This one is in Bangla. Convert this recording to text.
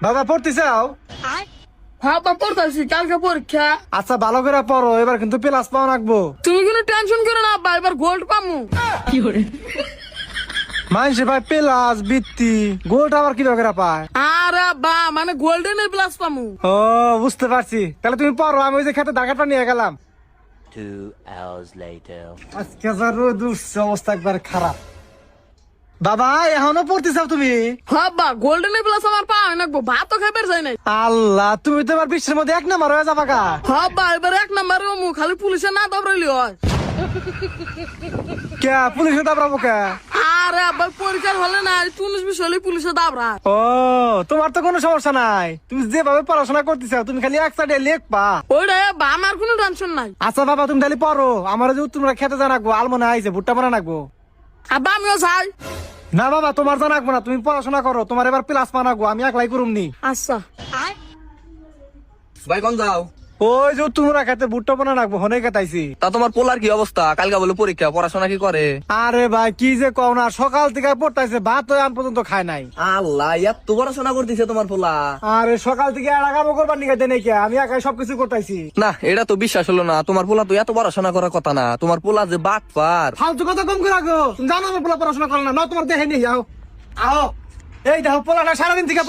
বাবা পড়তে চাও? হ্যাঁ বা পড়তেছি, কালকে পরীক্ষা। আচ্ছা ভালো করে পড়ো, এবার কিন্তু প্লাস পাও রাখবো। তুমি কোনো টেনশন করো না আব্বা, এবার গোল্ড পামু। মানুষে ভাই প্লাস বৃত্তি গোলটা আবার কি করে পায়? আরে আব্বা মানে গোল্ডেনের প্লাস পামু। ও বুঝতে পারছি, তাহলে তুমি পড়ো, আমি ওই যে খেতে দাগাটা নিয়ে গেলাম। 2 hours later. আজকে যা রোদ উঠছে, অবস্থা একবার খারাপ। বাবা এখনো পড়তে চাও তুমি? হ্যাঁ আব্বা, গোল্ডেনের প্লাস আমার পাওয়া নাকবো, ভাত তো খাইবার যায় নাই। আল্লাহ, তুমি তো এবার বিশ্বের মধ্যে 1 নাম্বার হয়ে যাবা গা। হ্যাঁ আব্বা, এবার 1 নাম্বারে মু খালি পুলিশে না দাবরাইলি হয়। কে পুলিশে দাবড়াবো কে? আরে আব্বা পরীক্ষার হলে না, 19 বিশ হলে পুলিশে দাবরা। ও তোমার তো কোনো সমস্যা নাই, তুমি যেভাবে পড়াশোনা করতেছ তুমি খালি এক সাইডে লেখবা। ওইটা আব্বা, আমার কোনো টেনশন নাই। আচ্ছা বাবা তুমি তাহলে পড়ো, আমার যে তোমরা খেতে জানাকবো, আলমনে আইছে ভুট্টা বানা নাকবো। আব্বা আমিও যাই। না বাবা তোমার জানাকবো না, তুমি পড়াশোনা করো, তোমার এবার প্লাস বানাকবো, আমি একলাই করুম নি। আচ্ছা ভাই কোন যাও? ওই যে তোমরা খেতে ভুট্টা বানা নাকবো, হনে খেতাইছি। তা তোমার পোলার কি অবস্থা? কালকে বলে পরীক্ষা, পড়াশোনা কি করে? আরে ভাই কি যে কও না, সকাল থেকে পড়তাইছে, ভাত তো আন পর্যন্ত খায় নাই। আল্লাহ, এত পড়াশোনা করতেছে তোমার পোলা? আরে সকাল থেকে এড়াকামো করবার নিকাইতে নেই কে, আমি একাই সবকিছু করতাইছি। না, এটা তো বিশ্বাস হলো না। তোমার পোলা তো এত পড়াশোনা করার কথা না। তোমার পোলা যে বাটপার। ফালতু কথা কম করে রাখো, তুমি জানো আমার পোলা পড়াশোনা করে না, না তোমার দেখে নিয়ে যাও। আও এই দেখো পোলাটা সারাদিন থেকে